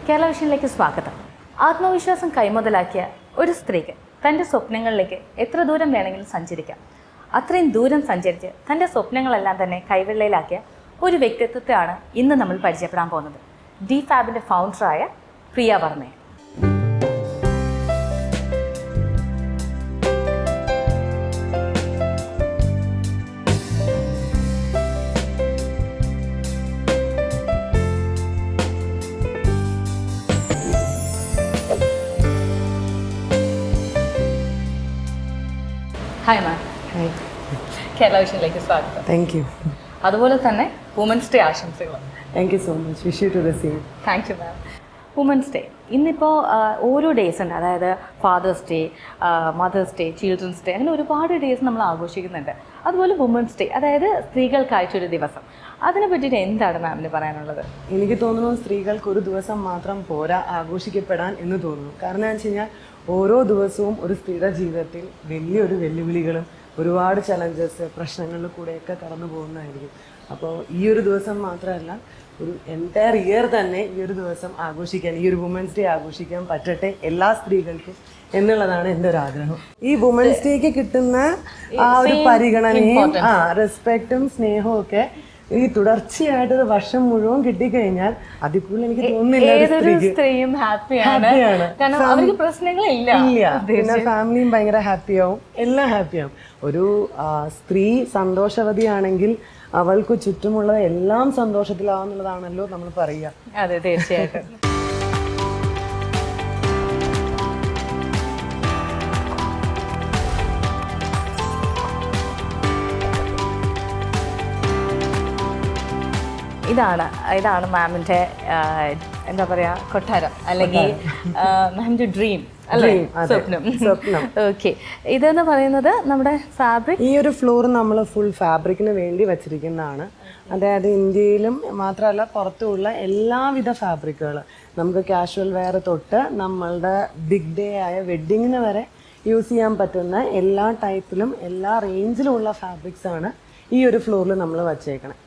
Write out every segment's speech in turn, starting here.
കേരള വിഷനിലേക്ക് സ്വാഗതം. ആത്മവിശ്വാസം കൈമുതലാക്കിയ ഒരു സ്ത്രീക്ക് തൻ്റെ സ്വപ്നങ്ങളിലേക്ക് എത്ര ദൂരം വേണമെങ്കിലും സഞ്ചരിക്കാം. അത്രയും ദൂരം സഞ്ചരിച്ച് തൻ്റെ സ്വപ്നങ്ങളെല്ലാം തന്നെ കൈവെള്ളയിലാക്കിയ ഒരു വ്യക്തിത്വത്തെയാണ് ഇന്ന് നമ്മൾ പരിചയപ്പെടാൻ പോകുന്നത്. ഡി ഫാബിൻ്റെ ഫൗണ്ടറായ പ്രിയ വർമ്മയെ. Hi ma'am. കേരള വിഷനിലേക്ക് സ്വാഗതം. Thank you. അതുപോലെ തന്നെ വുമൻസ് ഡേ ആശംസകൾ. Thank you so much. Wish you to the same. Thank you ma'am. Women's day ഇന്നിപ്പോൾ ഓരോ ഡേയ്സ് ഉണ്ട്. അതായത് father's day, mother's day, children's day, അങ്ങനെ ഒരുപാട് ഡേയ്സ് നമ്മൾ ആഘോഷിക്കുന്നുണ്ട്. അതുപോലെ വുമൻസ് ഡേ, അതായത് സ്ത്രീകൾക്കായിട്ടൊരു ദിവസം, അതിനെ പറ്റിയിട്ട് എന്താണ് മാമിന് പറയാനുള്ളത്? എനിക്ക് തോന്നുന്നു സ്ത്രീകൾക്ക് ഒരു ദിവസം മാത്രം പോരാ ആഘോഷിക്കപ്പെടാൻ എന്ന് തോന്നുന്നു. കാരണം എന്ന് വെച്ച് കഴിഞ്ഞാൽ ഓരോ ദിവസവും ഒരു സ്ത്രീയുടെ ജീവിതത്തിൽ വലിയൊരു വെല്ലുവിളികളും ഒരുപാട് ചലഞ്ചസ് പ്രശ്നങ്ങളിൽ കൂടെയൊക്കെ കടന്നു പോകുന്നതായിരിക്കും. അപ്പോൾ ഈ ഒരു ദിവസം മാത്രമല്ല, ഒരു എൻറ്റയർ ഇയർ തന്നെ ഈ ഒരു ദിവസം ആഘോഷിക്കാൻ, ഈ ഒരു വുമൻസ് ഡേ ആഘോഷിക്കാൻ പറ്റട്ടെ എല്ലാ സ്ത്രീകൾക്കും എന്നുള്ളതാണ് എൻ്റെ ഒരു ആഗ്രഹം. ഈ വുമൻസ് ഡേക്ക് കിട്ടുന്ന ആ ഒരു പരിഗണനയും റെസ്പെക്റ്റും സ്നേഹവും ഒക്കെ ഈ തുടർച്ചയായിട്ട് ഒരു വർഷം മുഴുവൻ കിട്ടിക്കഴിഞ്ഞാൽ അതിൽ കൂടുതൽ എനിക്ക് തോന്നുന്നില്ല. സ്ത്രീയും ഹാപ്പിയാണ്, അവർക്ക് പ്രശ്നങ്ങളില്ല. പിന്നെ ഫാമിലിയും ഭയങ്കര ഹാപ്പിയാവും, എല്ലാം ഹാപ്പിയാവും. ഒരു സ്ത്രീ സന്തോഷവതിയാണെങ്കിൽ അവൾക്ക് ചുറ്റുമുള്ള എല്ലാം സന്തോഷത്തിലാവുന്നുള്ളതാണല്ലോ നമ്മൾ പറയുക. അതെ, തീർച്ചയായിട്ടും. ഇതാണ് മാമിൻ്റെ എന്താ പറയുക, കൊട്ടാരം, അല്ലെങ്കിൽ മാമിൻ്റെ ഡ്രീം അല്ലേ, സ്വപ്നം. ഓക്കെ, ഇതെന്ന് പറയുന്നത് നമ്മുടെ ഫാബ്രിക്. ഈ ഒരു ഫ്ലോർ നമ്മൾ ഫുൾ ഫാബ്രിക്കിന് വേണ്ടി വെച്ചിരിക്കുന്നതാണ്. അതായത് ഇന്ത്യയിലും മാത്രമല്ല പുറത്തുമുള്ള എല്ലാവിധ ഫാബ്രിക്കുകൾ, നമുക്ക് കാഷ്വൽ വെയർ തൊട്ട് നമ്മളുടെ ബിഗ് ഡേ ആയ വെഡ്ഡിങ്ങിന് വരെ യൂസ് ചെയ്യാൻ പറ്റുന്ന എല്ലാ ടൈപ്പിലും എല്ലാ റേഞ്ചിലുമുള്ള ഫാബ്രിക്സ് ആണ് ഈ ഒരു ഫ്ലോറിൽ നമ്മൾ വച്ചേക്കണേ.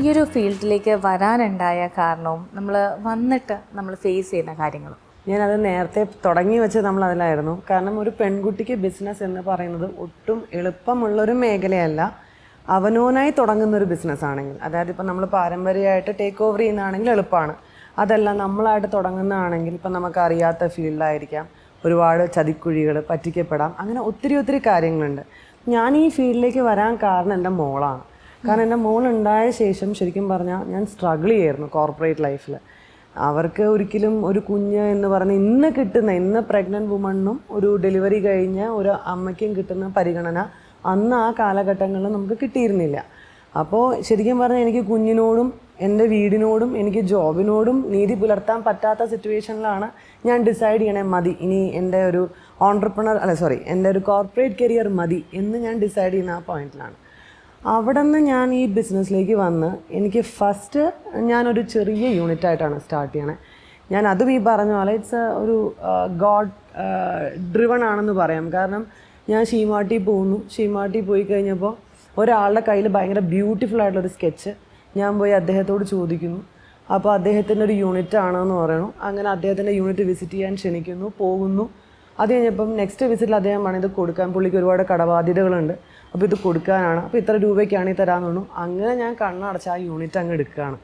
ഈ ഒരു ഫീൽഡിലേക്ക് വരാനുണ്ടായ കാരണവും നമ്മൾ വന്നിട്ട് നമ്മൾ ഫേസ് ചെയ്യുന്ന കാര്യങ്ങളും. ഞാനത് നേരത്തെ തുടങ്ങി വെച്ചത് നമ്മൾ അതിലായിരുന്നു. കാരണം ഒരു പെൺകുട്ടിക്ക് ബിസിനസ് എന്ന് പറയുന്നത് ഒട്ടും എളുപ്പമുള്ളൊരു മേഖലയല്ല. അവനോനായി തുടങ്ങുന്നൊരു ബിസിനസ് ആണെങ്കിൽ, അതായത് ഇപ്പം നമ്മൾ പാരമ്പര്യമായിട്ട് ടേക്ക് ഓവർ ചെയ്യുന്നതാണെങ്കിൽ എളുപ്പമാണ്. അതല്ല, നമ്മളായിട്ട് തുടങ്ങുന്നതാണെങ്കിൽ ഇപ്പം നമുക്കറിയാത്ത ഫീൽഡായിരിക്കാം, ഒരുപാട് ചതിക്കുഴികൾ, പറ്റിക്കപ്പെടാം, അങ്ങനെ ഒത്തിരി കാര്യങ്ങളുണ്ട്. ഞാൻ ഈ ഫീൽഡിലേക്ക് വരാൻ കാരണം എൻ്റെ മോളാണ്. കാരണം എൻ്റെ മോളുണ്ടായ ശേഷം ശരിക്കും പറഞ്ഞാൽ ഞാൻ സ്ട്രഗിൾ ചെയ്യായിരുന്നു കോർപ്പറേറ്റ് ലൈഫിൽ. അവർക്ക് ഒരിക്കലും ഒരു കുഞ്ഞ് എന്ന് പറഞ്ഞ് ഇന്ന് പ്രഗ്നൻറ്റ് വുമണിനും ഒരു ഡെലിവറി കഴിഞ്ഞ ഒരു അമ്മയ്ക്കും കിട്ടുന്ന പരിഗണന അന്ന് ആ കാലഘട്ടങ്ങളിൽ നമുക്ക് കിട്ടിയിരുന്നില്ല. അപ്പോൾ ശരിക്കും പറഞ്ഞാൽ എനിക്ക് കുഞ്ഞിനോടും എൻ്റെ വീടിനോടും എനിക്ക് ജോബിനോടും നീതി പുലർത്താൻ പറ്റാത്ത സിറ്റുവേഷനിലാണ് ഞാൻ ഡിസൈഡ് ചെയ്യണേ മതി, ഇനി എൻ്റെ ഒരു എൻ്റെ ഒരു കോർപ്പറേറ്റ് കരിയർ മതി എന്ന് ഞാൻ ഡിസൈഡ് ചെയ്യുന്ന ആ പോയിന്റിലാണ്. അവിടെ നിന്ന് ഞാൻ ഈ ബിസിനസ്സിലേക്ക് വന്ന് എനിക്ക് ഫസ്റ്റ് ഞാനൊരു ചെറിയ യൂണിറ്റായിട്ടാണ് സ്റ്റാർട്ട് ചെയ്യണേ. ഞാൻ അതും ഈ പറഞ്ഞ പോലെ ഒരു ഗോഡ് ഡ്രിവൺ ആണെന്ന് പറയാം. കാരണം ഞാൻ ഷീമാട്ടി പോകുന്നു. ഷീമാട്ടി പോയി കഴിഞ്ഞപ്പോൾ ഒരാളുടെ കയ്യിൽ ഭയങ്കര ബ്യൂട്ടിഫുൾ ആയിട്ടുള്ളൊരു സ്കെച്ച് ഞാൻ പോയി അദ്ദേഹത്തോട് ചോദിക്കുന്നു. അപ്പോൾ അദ്ദേഹത്തിൻ്റെ ഒരു യൂണിറ്റ് ആണെന്ന് പറയണു. അങ്ങനെ അദ്ദേഹത്തിൻ്റെ യൂണിറ്റ് വിസിറ്റ് ചെയ്യാൻ ക്ഷണിക്കുന്നു, പോകുന്നു. അത് കഴിഞ്ഞപ്പം നെക്സ്റ്റ് വിസിറ്റിൽ അദ്ദേഹം ഇത് കൊടുക്കാൻ, പുള്ളിക്ക് ഒരുപാട് കടബാധ്യതകളുണ്ട്, അപ്പോൾ ഇത് കൊടുക്കാനാണ്, അപ്പോൾ ഇത്ര രൂപയ്ക്കാണ് ഈ തരാമെന്ന് പറഞ്ഞു. അങ്ങനെ ഞാൻ കണ്ണടച്ച് ആ യൂണിറ്റ് അങ്ങ് എടുക്കുകയാണ്.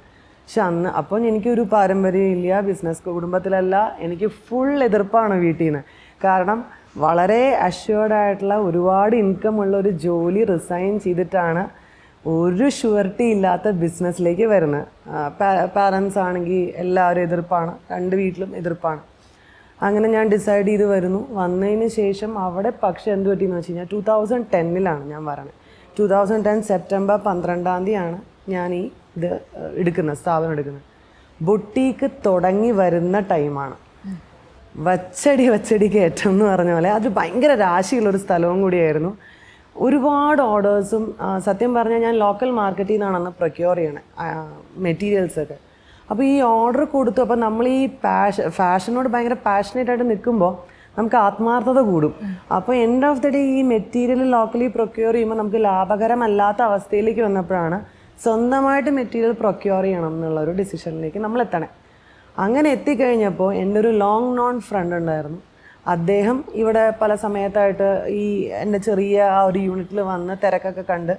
പക്ഷെ അന്ന് അപ്പം എനിക്കൊരു പാരമ്പര്യം ഇല്ല, ബിസിനസ് കുടുംബത്തിലല്ല, എനിക്ക് ഫുൾ എതിർപ്പാണ് വീട്ടിൽ നിന്ന്. കാരണം വളരെ അഷ്വേർഡായിട്ടുള്ള ഒരുപാട് ഇൻകം ഉള്ള ഒരു ജോലി റിസൈൻ ചെയ്തിട്ടാണ് ഒരു ഷുവർട്ടി ഇല്ലാത്ത ബിസിനസ്സിലേക്ക് വരുന്നത്. പാരൻസ് ആണെങ്കിൽ എല്ലാവരും എതിർപ്പാണ്, രണ്ട് വീട്ടിലും എതിർപ്പാണ്. അങ്ങനെ ഞാൻ ഡിസൈഡ് ചെയ്ത് വന്നതിന് ശേഷം അവിടെ പക്ഷേ എന്ത് പറ്റിയെന്ന് വെച്ച് കഴിഞ്ഞാൽ 2010 ഞാൻ വരണത്. 2010 സെപ്റ്റംബർ 12 ഞാൻ ഈ സ്ഥാപനം എടുക്കുന്നത്. ബൊട്ടീക്ക് തുടങ്ങി വരുന്ന ടൈമാണ്. വച്ചടി കയറ്റം എന്ന് പറഞ്ഞ പോലെ അത് ഭയങ്കര രാശിയുള്ളൊരു സ്ഥലവും കൂടിയായിരുന്നു. ഒരുപാട് ഓർഡേഴ്സും സത്യം പറഞ്ഞാൽ ഞാൻ ലോക്കൽ മാർക്കറ്റിൽ നിന്നാണ് അന്ന് പ്രൊക്യൂർ ചെയ്യണേ മെറ്റീരിയൽസൊക്കെ. അപ്പോൾ ഈ ഓർഡർ കൊടുത്തു. അപ്പോൾ നമ്മൾ ഈ ഫാഷനോട് ഭയങ്കര പാഷനേറ്റ് ആയിട്ട് നിൽക്കുമ്പോൾ നമുക്ക് ആത്മാർത്ഥത കൂടും. അപ്പോൾ എൻഡ് ഓഫ് ദി ഡേ ഈ മെറ്റീരിയൽ ലോക്കലി പ്രൊക്യൂർ ചെയ്യുമ്പോൾ നമുക്ക് ലാഭകരമല്ലാത്ത അവസ്ഥയിലേക്ക് വന്നപ്പോഴാണ് സ്വന്തമായിട്ട് മെറ്റീരിയൽ പ്രൊക്യൂർ ചെയ്യണം എന്നുള്ളൊരു ഡിസിഷനിലേക്ക് നമ്മൾ എത്തണേ. അങ്ങനെ എത്തിക്കഴിഞ്ഞപ്പോൾ എൻ്റെ ഒരു ലോങ് നോൺ ഫ്രണ്ട് ഉണ്ടായിരുന്നു. അദ്ദേഹം ഇവിടെ പല സമയത്തായിട്ട് ഈ എൻ്റെ ചെറിയ ആ ഒരു യൂണിറ്റിൽ വന്ന് തിരക്കൊക്കെ കണ്ട്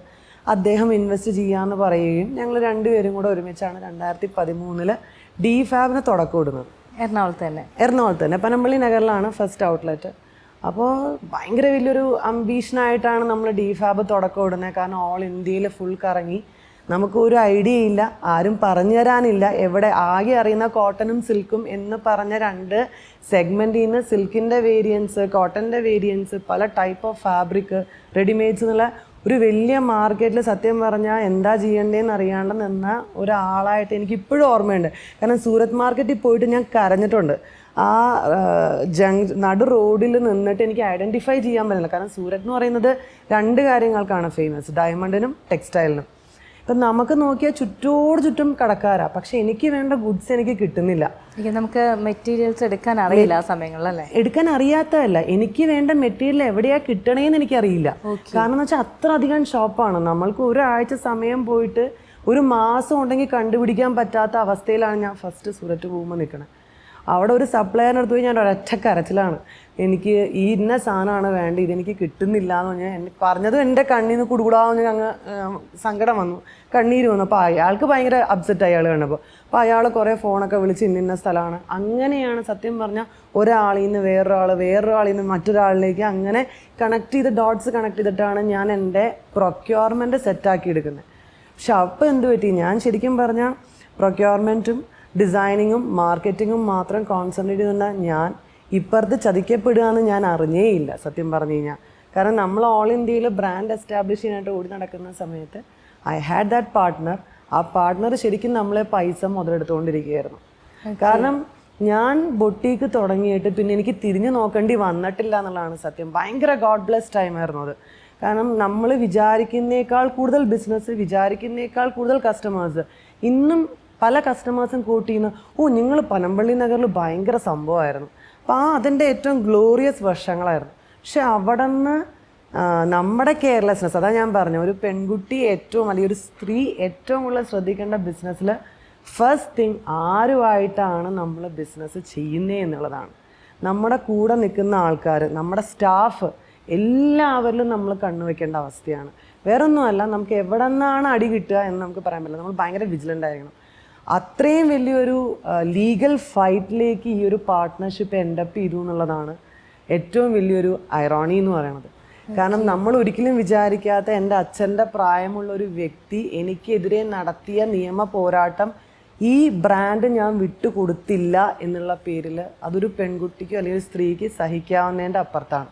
അദ്ദേഹം ഇൻവെസ്റ്റ് ചെയ്യാമെന്ന് പറയുകയും ഞങ്ങൾ രണ്ടുപേരും കൂടെ ഒരുമിച്ചാണ് 2013 DFABന് തുടക്കം ഇടുന്നത്. എറണാകുളത്ത് തന്നെ പനമ്പള്ളി നഗറിലാണ് ഫസ്റ്റ് ഔട്ട്ലെറ്റ്. അപ്പോൾ ഭയങ്കര വലിയൊരു അംബീഷനായിട്ടാണ് നമ്മൾ DFAB തുടക്കം ഇടുന്നത്. കാരണം ഓൾ ഇന്ത്യയിൽ ഫുൾ കറങ്ങി നമുക്കൊരു ഐഡിയ ഇല്ല, ആരും പറഞ്ഞു തരാനില്ല. എവിടെ ആകെ അറിയുന്ന കോട്ടനും സിൽക്കും എന്ന് പറഞ്ഞ 2 സെഗ്മെൻറ്റിൽ നിന്ന് സിൽക്കിൻ്റെ വേരിയൻസ്, കോട്ടൻ്റെ വേരിയൻസ്, പല ടൈപ്പ് ഓഫ് ഫാബ്രിക്, റെഡിമെയ്ഡ്സ് എന്നുള്ള ഒരു വലിയ മാർക്കറ്റിൽ സത്യം പറഞ്ഞാൽ എന്താ ചെയ്യേണ്ടതെന്ന് അറിയാണ്ട് നിന്ന ഒരാളായിട്ട് എനിക്ക് ഇപ്പോഴും ഓർമ്മയുണ്ട്. കാരണം സൂരത് മാർക്കറ്റിൽ പോയിട്ട് ഞാൻ കരഞ്ഞിട്ടുണ്ട്. ആ നടു റോഡിൽ നിന്നിട്ട് എനിക്ക് ഐഡൻറ്റിഫൈ ചെയ്യാൻ പറ്റില്ല. കാരണം സൂരത് എന്ന് പറയുന്നത് 2 കാര്യങ്ങൾക്കാണ് ഫേമസ്, ഡയമണ്ടിനും ടെക്സ്റ്റൈലിനും. ഇപ്പം നമുക്ക് നോക്കിയാൽ ചുറ്റോട് ചുറ്റും കടക്കാരാണ്, പക്ഷെ എനിക്ക് വേണ്ട ഗുഡ്സ് എനിക്ക് കിട്ടുന്നില്ല. നമുക്ക് മെറ്റീരിയൽസ് എടുക്കാൻ അറിയില്ല ആ സമയങ്ങളിലല്ലേ? എടുക്കാൻ അറിയാത്തതല്ല, എനിക്ക് വേണ്ട മെറ്റീരിയൽ എവിടെയാണ് കിട്ടണേന്ന് എനിക്കറിയില്ല. കാരണം എന്ന് വെച്ചാൽ അത്ര അധികം ഷോപ്പാണ്. നമ്മൾക്ക് ഒരാഴ്ച സമയം പോയിട്ട് ഒരു മാസം ഉണ്ടെങ്കിൽ കണ്ടുപിടിക്കാൻ പറ്റാത്ത അവസ്ഥയിലാണ് ഞാൻ ഫസ്റ്റ് സൂരറ്റ് പോകുമ്പോൾ നിൽക്കണത്. അവിടെ ഒരു സപ്ലയറിൻ്റെ അടുത്ത് പോയി ഞാൻ ഒരൊറ്റ കരച്ചിലാണ്, എനിക്ക് ഈ ഇന്ന സാധനമാണ് വേണ്ടത്, ഇതെനിക്ക് കിട്ടുന്നില്ല എന്ന് പറഞ്ഞാൽ പറഞ്ഞതും എൻ്റെ കണ്ണിൽ നിന്ന് കുടുകൂടാന്ന് അങ്ങ് സങ്കടം വന്നു, കണ്ണീര് വന്നു. അപ്പോൾ അയാൾക്ക് ഭയങ്കര അപ്സെറ്റ് അയാൾ കണ്ടപ്പോൾ. അപ്പോൾ അയാൾ കുറേ ഫോണൊക്കെ വിളിച്ച് ഇന്ന സ്ഥലമാണ്. അങ്ങനെയാണ് സത്യം പറഞ്ഞാൽ ഒരാളിൽ നിന്ന് വേറൊരാളിൽ നിന്ന് മറ്റൊരാളിലേക്ക് അങ്ങനെ ഡോട്ട്സ് കണക്ട് ചെയ്തിട്ടാണ് ഞാൻ എൻ്റെ പ്രൊക്യൂർമെൻറ്റ് സെറ്റാക്കി എടുക്കുന്നത്. പക്ഷെ അപ്പോൾ എന്ത് പറ്റി, ഞാൻ ശരിക്കും പറഞ്ഞാൽ പ്രൊക്യൂർമെൻറ്റും ഡിസൈനിങ്ങും മാർക്കറ്റിങ്ങും മാത്രം കോൺസെൻട്രേറ്റ് ചെയ്യുന്ന ഞാൻ ഇപ്പുറത്ത് ചതിക്കപ്പെടുക എന്ന് ഞാൻ അറിഞ്ഞേയില്ല സത്യം പറഞ്ഞു കഴിഞ്ഞാൽ. കാരണം നമ്മൾ ഓൾ ഇന്ത്യയിൽ ബ്രാൻഡ് എസ്റ്റാബ്ലിഷ് ചെയ്യാനായിട്ട് ഓടി നടക്കുന്ന സമയത്ത് ഐ ഹാഡ് ദാറ്റ് പാർട്ട്ണർ. ആ പാർട്ട്ണർ ശരിക്കും നമ്മളെ പൈസ മുതലെടുത്തുകൊണ്ടിരിക്കുകയായിരുന്നു. കാരണം ഞാൻ ബൊട്ടീക്ക് തുടങ്ങിയിട്ട് പിന്നെ എനിക്ക് തിരിഞ്ഞു നോക്കേണ്ടി വന്നിട്ടില്ല എന്നുള്ളതാണ് സത്യം. ഭയങ്കര ഗോഡ് ബ്ലെസ് ടൈമായിരുന്നു അത്. കാരണം നമ്മൾ വിചാരിക്കുന്നേക്കാൾ കൂടുതൽ ബിസിനസ്, വിചാരിക്കുന്നേക്കാൾ കൂടുതൽ കസ്റ്റമേഴ്സ്. ഇന്നും പല കസ്റ്റമേഴ്സും കോട്ട് ചെയ്യുന്ന, നിങ്ങൾ പനമ്പള്ളി നഗറിൽ ഭയങ്കര സംഭവമായിരുന്നു. അപ്പോൾ അതിൻ്റെ ഏറ്റവും ഗ്ലോറിയസ് വർഷങ്ങളായിരുന്നു. പക്ഷെ അവിടെ നിന്ന് നമ്മുടെ കെയർലെസ്നെസ്, അതാ ഞാൻ പറഞ്ഞു, ഒരു പെൺകുട്ടി ഏറ്റവും അല്ലെങ്കിൽ ഒരു സ്ത്രീ ഏറ്റവും കൂടുതൽ ശ്രദ്ധിക്കേണ്ട ബിസിനസ്സിൽ ഫസ്റ്റ് തിങ് ആരുമായിട്ടാണ് നമ്മൾ ബിസിനസ് ചെയ്യുന്നത് എന്നുള്ളതാണ്. നമ്മുടെ കൂടെ നിൽക്കുന്ന ആൾക്കാർ, നമ്മുടെ സ്റ്റാഫ്, എല്ലാവരിലും നമ്മൾ കണ്ണുവെക്കേണ്ട അവസ്ഥയാണ്. വേറൊന്നുമല്ല, നമുക്ക് എവിടെ നിന്നാണ് അടി കിട്ടുക എന്ന് നമുക്ക് പറയാൻ പറ്റില്ല. നമ്മൾ ഭയങ്കര വിജിലൻ്റ് ആയിരിക്കണം. അത്രയും വലിയൊരു ലീഗൽ ഫൈറ്റിലേക്ക് ഈ ഒരു പാർട്ട്ണർഷിപ്പ് എൻഡപ്പ് ചെയ്തു എന്നുള്ളതാണ് ഏറ്റവും വലിയൊരു ഐറോണി എന്ന് പറയുന്നത്. കാരണം നമ്മൾ ഒരിക്കലും വിചാരിക്കാത്ത എൻ്റെ അച്ഛൻ്റെ പ്രായമുള്ള ഒരു വ്യക്തി എനിക്കെതിരെ നടത്തിയ നിയമ പോരാട്ടം ഈ ബ്രാൻഡ് ഞാൻ വിട്ടുകൊടുത്തില്ല എന്നുള്ള പേരിൽ അതൊരു പെൺകുട്ടിക്കോ അല്ലെങ്കിൽ ഒരു സ്ത്രീക്ക് സഹിക്കാവുന്നതിൻ്റെ അപ്പുറത്താണ്.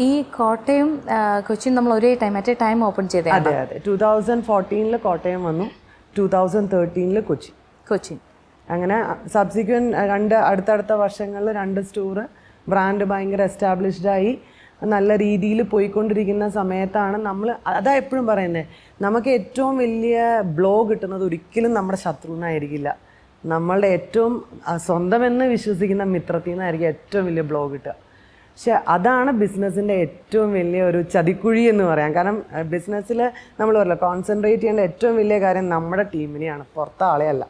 ഈ കോട്ടയം കൊച്ചിൻ നമ്മൾ ഒരേ ടൈം ഓപ്പൺ ചെയ്തേ? അതെ 2014 കോട്ടയം വന്നു, 2013 കൊച്ചിൻ. അങ്ങനെ സബ്സിക്വൻറ്റ് 2 അടുത്തടുത്ത വർഷങ്ങളിൽ 2 സ്റ്റോറ്, ബ്രാൻഡ് ഭയങ്കര എസ്റ്റാബ്ലിഷ്ഡായി നല്ല രീതിയിൽ പോയിക്കൊണ്ടിരിക്കുന്ന സമയത്താണ് നമ്മൾ, അതാ എപ്പോഴും പറയുന്നത്, നമുക്ക് ഏറ്റവും വലിയ ബ്ലോ കിട്ടുന്നത് ഒരിക്കലും നമ്മുടെ ശത്രുവിനായിരിക്കില്ല. നമ്മളുടെ ഏറ്റവും സ്വന്തമെന്ന് വിശ്വസിക്കുന്ന മിത്രത്തിൽ നിന്നായിരിക്കും ഏറ്റവും വലിയ ബ്ലോ കിട്ടുക. പക്ഷെ അതാണ് ബിസിനസ്സിൻ്റെ ഏറ്റവും വലിയ ഒരു ചതിക്കുഴി എന്ന് പറയാം. കാരണം ബിസിനസ്സിൽ നമ്മൾ പറയില്ല, കോൺസെൻട്രേറ്റ് ചെയ്യേണ്ട ഏറ്റവും വലിയ കാര്യം നമ്മുടെ ടീമിനെയാണ്, പുറത്തെ ആളെയല്ല.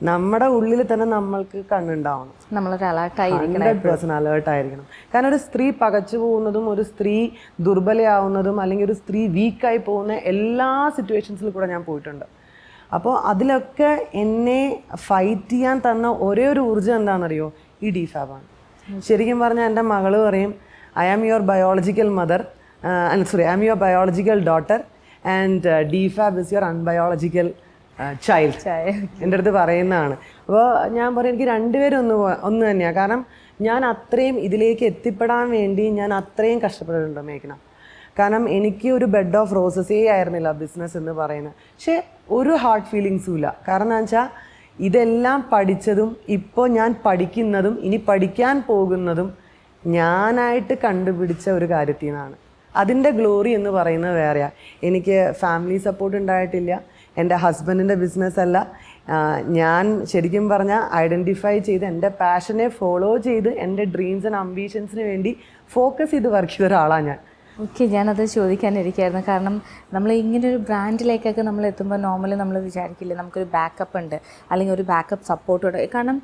നമ്മുടെ ഉള്ളിൽ തന്നെ നമ്മൾക്ക് കണ്ണുണ്ടാവണം, 100% അലേർട്ടായിരിക്കണം. കാരണം ഒരു സ്ത്രീ പകച്ചു പോകുന്നതും ഒരു സ്ത്രീ ദുർബലയാവുന്നതും അല്ലെങ്കിൽ ഒരു സ്ത്രീ വീക്കായി പോകുന്ന എല്ലാ സിറ്റുവേഷൻസിലും കൂടെ ഞാൻ പോയിട്ടുണ്ട്. അപ്പോൾ അതിലൊക്കെ എന്നെ ഫൈറ്റ് ചെയ്യാൻ തന്ന ഒരേ ഒരു ഊർജ്ജം എന്താണെന്നറിയോ, ഈ DFAB-ആണ്. ശരിക്കും പറഞ്ഞാൽ എൻ്റെ മകൾ പറയും, I am your biological mother, I am your biological daughter and DFAB is your unbiological child എൻ്റെ അടുത്ത് പറയുന്നതാണ്. അപ്പോൾ ഞാൻ പറയും എനിക്ക് രണ്ടുപേരും ഒന്ന് തന്നെയാണ്. കാരണം ഞാൻ അത്രയും ഇതിലേക്ക് എത്തിപ്പെടാൻ വേണ്ടി ഞാൻ അത്രയും കഷ്ടപ്പെട്ടിട്ടുണ്ട് മേഘ്ന. കാരണം എനിക്ക് ഒരു ബെഡ് ഓഫ് റോസസേ ആയിരുന്നില്ല ബിസിനസ് എന്ന് പറയുന്നത്. പക്ഷേ ഒരു ഹാർഡ് ഫീലിങ്സും ഇല്ല. കാരണം എന്താ വെച്ചാൽ ഇതെല്ലാം പഠിച്ചതും ഇപ്പോൾ ഞാൻ പഠിക്കുന്നതും ഇനി പഠിക്കാൻ പോകുന്നതും ഞാനായിട്ട് കണ്ടുപിടിച്ച ഒരു കാര്യത്തിൽ നിന്നാണ്. അതിൻ്റെ ഗ്ലോറി എന്ന് പറയുന്നത് വേറെയാണ്. എനിക്ക് ഫാമിലി സപ്പോർട്ട് ഉണ്ടായിട്ടില്ല. എൻ്റെ ഹസ്ബൻഡിൻ്റെ ബിസിനസ് അല്ല. ഞാൻ ശരിക്കും പറഞ്ഞാൽ ഐഡൻറ്റിഫൈ ചെയ്ത് എൻ്റെ പാഷനെ ഫോളോ ചെയ്ത് എൻ്റെ ഡ്രീംസ് ആൻഡ് അംബീഷൻസിന് വേണ്ടി ഫോക്കസ് ചെയ്ത് വർക്ക് ചെയ്ത ഒരാളാണ് ഞാൻ. ഓക്കെ, ഞാനത് ചോദിക്കാനിരിക്കുകയായിരുന്നു. കാരണം നമ്മൾ ഇങ്ങനൊരു ബ്രാൻഡിലേക്കൊക്കെ നമ്മൾ എത്തുമ്പോൾ നോർമലി നമ്മൾ വിചാരിക്കില്ലേ നമുക്കൊരു ബാക്കപ്പ് ഉണ്ട്, അല്ലെങ്കിൽ ഒരു ബാക്കപ്പ് സപ്പോർട്ട് ഉണ്ട്. കാരണം